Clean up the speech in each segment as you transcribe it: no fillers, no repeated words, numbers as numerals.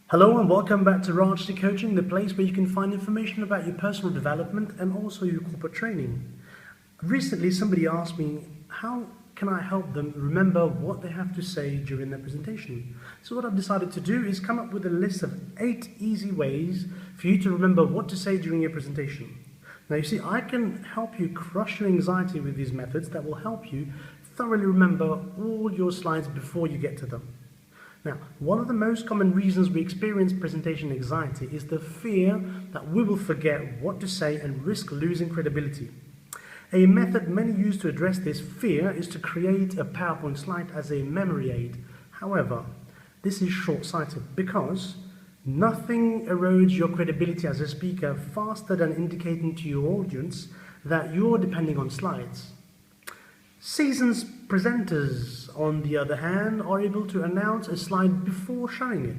Hello and welcome back to Rehearse Coaching, the place where you can find information about your personal development and also your corporate training. Recently, somebody asked me, how can I help them remember what they have to say during their presentation? So what I've decided to do is come up with a list of 8 easy ways for you to remember what to say during your presentation. Now you see, I can help you crush your anxiety with these methods that will help you thoroughly remember all your slides before you get to them. Now, one of the most common reasons we experience presentation anxiety is the fear that we will forget what to say and risk losing credibility. A method many use to address this fear is to create a PowerPoint slide as a memory aid. However, this is short-sighted because nothing erodes your credibility as a speaker faster than indicating to your audience that you're depending on slides. Seasoned presenters, on the other hand, are able to announce a slide before showing it.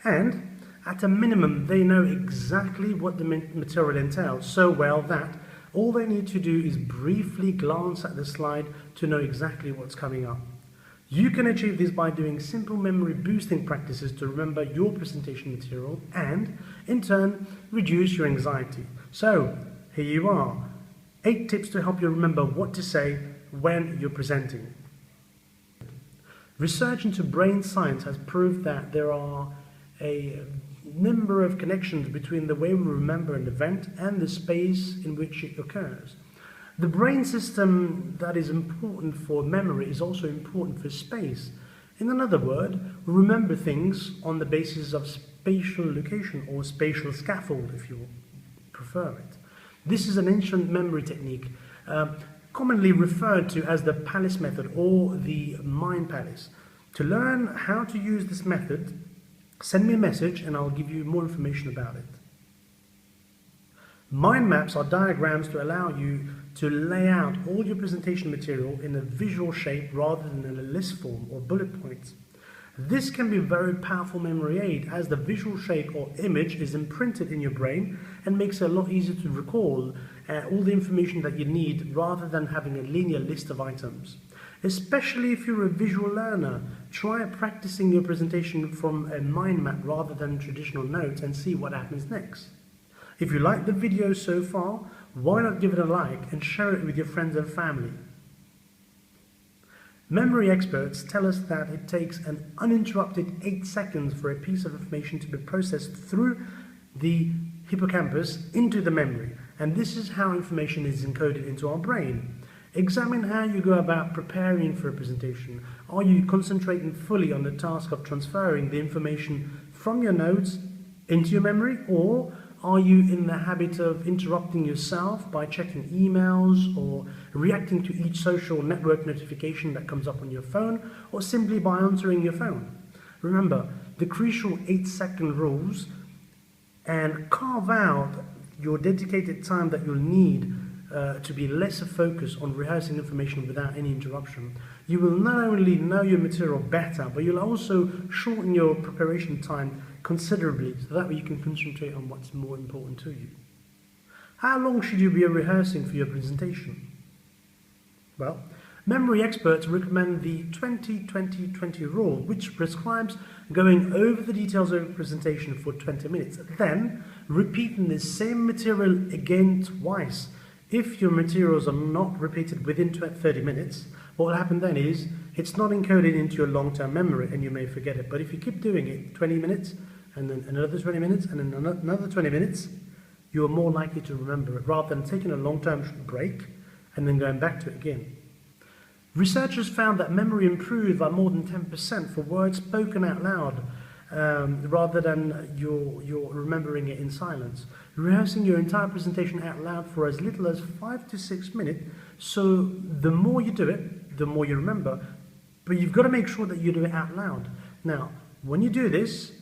And, at a minimum, they know exactly what the material entails so well that all they need to do is briefly glance at the slide to know exactly what's coming up. You can achieve this by doing simple memory boosting practices to remember your presentation material and, in turn, reduce your anxiety. So, here you are. 8 tips to help you remember what to say when you're presenting. Research into brain science has proved that there are a number of connections between the way we remember an event and the space in which it occurs. The brain system that is important for memory is also important for space. In another word, we remember things on the basis of spatial location or spatial scaffold, if you prefer it. This is an ancient memory technique commonly referred to as the palace method or the mind palace. To learn how to use this method, send me a message and I'll give you more information about it. Mind maps are diagrams to allow you to lay out all your presentation material in a visual shape rather than in a list form or bullet points. This can be a very powerful memory aid as the visual shape or image is imprinted in your brain and makes it a lot easier to recall all the information that you need rather than having a linear list of items. Especially if you're a visual learner, try practicing your presentation from a mind map rather than traditional notes and see what happens next. If you like the video so far, why not give it a like and share it with your friends and family? Memory experts tell us that it takes an uninterrupted 8 seconds for a piece of information to be processed through the hippocampus into the memory, and this is how information is encoded into our brain. Examine how you go about preparing for a presentation. Are you concentrating fully on the task of transferring the information from your notes into your memory, or are you in the habit of interrupting yourself by checking emails or reacting to each social network notification that comes up on your phone, or simply by answering your phone? Remember the crucial 8-second rules and carve out your dedicated time that you'll need to be less focused on rehearsing information without any interruption. You will not only know your material better, but you'll also shorten your preparation time considerably, so that way you can concentrate on what's more important to you. How long should you be rehearsing for your presentation? Well, memory experts recommend the 20-20-20 rule, which prescribes going over the details of a presentation for 20 minutes, then repeating the same material again twice. If your materials are not repeated within 30 minutes, what will happen then is it's not encoded into your long-term memory and you may forget it. But if you keep doing it 20 minutes and then another 20 minutes and then another 20 minutes, you are more likely to remember it rather than taking a long-term break and then going back to it again. Researchers found that memory improved by more than 10% for words spoken out loud rather than you're remembering it in silence. Rehearsing your entire presentation out loud for as little as 5 to 6 minutes, so the more you do it, the more you remember, but you've got to make sure that you do it out loud. Now, when you do this,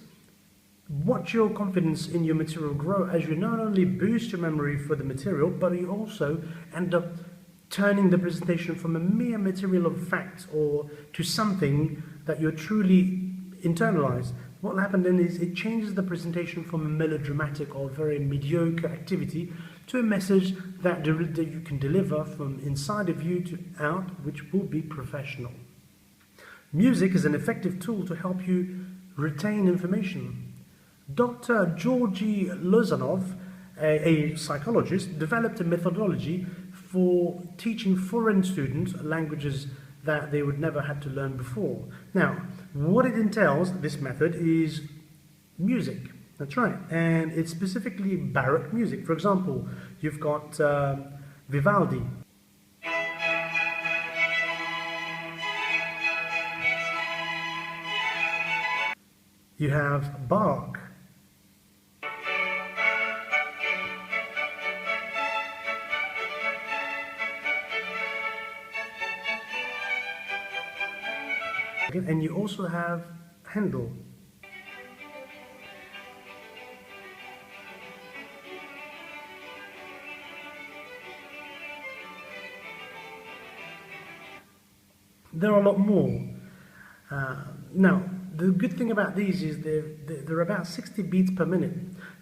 watch your confidence in your material grow as you not only boost your memory for the material, but you also end up turning the presentation from a mere material of facts or to something that you're truly internalized. What will happen then is it changes the presentation from a melodramatic or very mediocre activity to a message that you can deliver from inside of you to out, which will be professional. Music is an effective tool to help you retain information. Dr. Georgy Lozanov, a psychologist, developed a methodology for teaching foreign students languages that they would never had to learn before. Now, what it entails, this method, is music. That's right. And it's specifically Baroque music. For example, you've got Vivaldi. You have Bach. And you also have Handel. There are a lot more. Now, the good thing about these is they're about 60 beats per minute.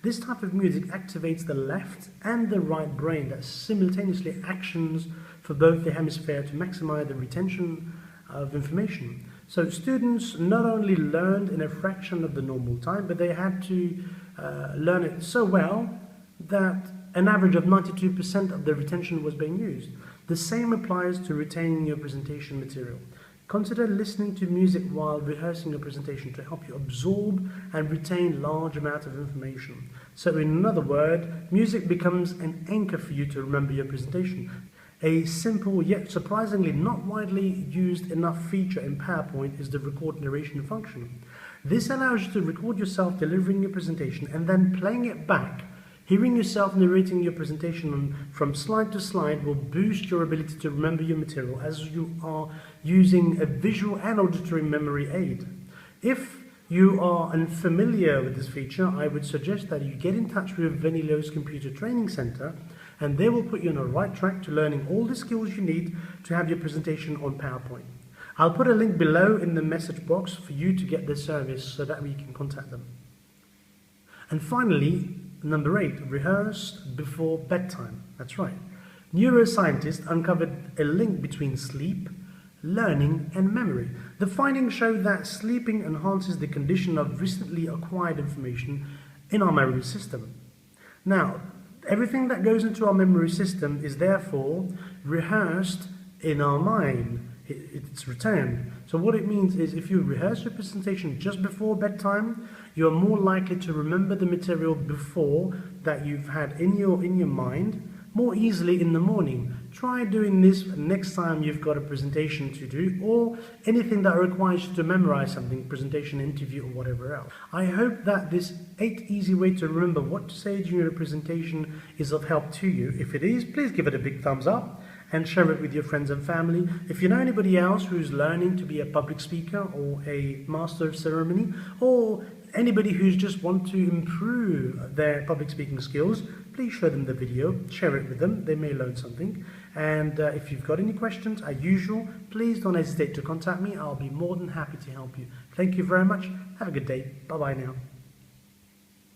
This type of music activates the left and the right brain that simultaneously actions for both the hemisphere to maximize the retention of information. So students not only learned in a fraction of the normal time, but they had to learn it so well that an average of 92% of the retention was being used. The same applies to retaining your presentation material. Consider listening to music while rehearsing your presentation to help you absorb and retain large amounts of information. So in another word, music becomes an anchor for you to remember your presentation. A simple yet surprisingly not widely used enough feature in PowerPoint is the record narration function. This allows you to record yourself delivering your presentation and then playing it back. Hearing yourself narrating your presentation from slide to slide will boost your ability to remember your material as you are using a visual and auditory memory aid. If you are unfamiliar with this feature, I would suggest that you get in touch with Venilo's Computer Training Center, and they will put you on the right track to learning all the skills you need to have your presentation on PowerPoint. I'll put a link below in the message box for you to get this service so that we can contact them. And finally, number 8, rehearse before bedtime. That's right. Neuroscientists uncovered a link between sleep, learning, and memory. The findings show that sleeping enhances the condition of recently acquired information in our memory system. Now, everything that goes into our memory system is therefore rehearsed in our mind. It's retained. So what it means is if you rehearse your presentation just before bedtime, you're more likely to remember the material before that you've had in your mind more easily in the morning. Try doing this next time you've got a presentation to do or anything that requires you to memorize something, presentation, interview, or whatever else. I hope that this 8 easy way to remember what to say during a presentation is of help to you. If it is, please give it a big thumbs up and share it with your friends and family. If you know anybody else who's learning to be a public speaker or a master of ceremony, or anybody who's just want to improve their public speaking skills, please show them the video, share it with them, they may learn something. And if you've got any questions, as usual, please don't hesitate to contact me. I'll be more than happy to help you. Thank you very much. Have a good day. Bye-bye now.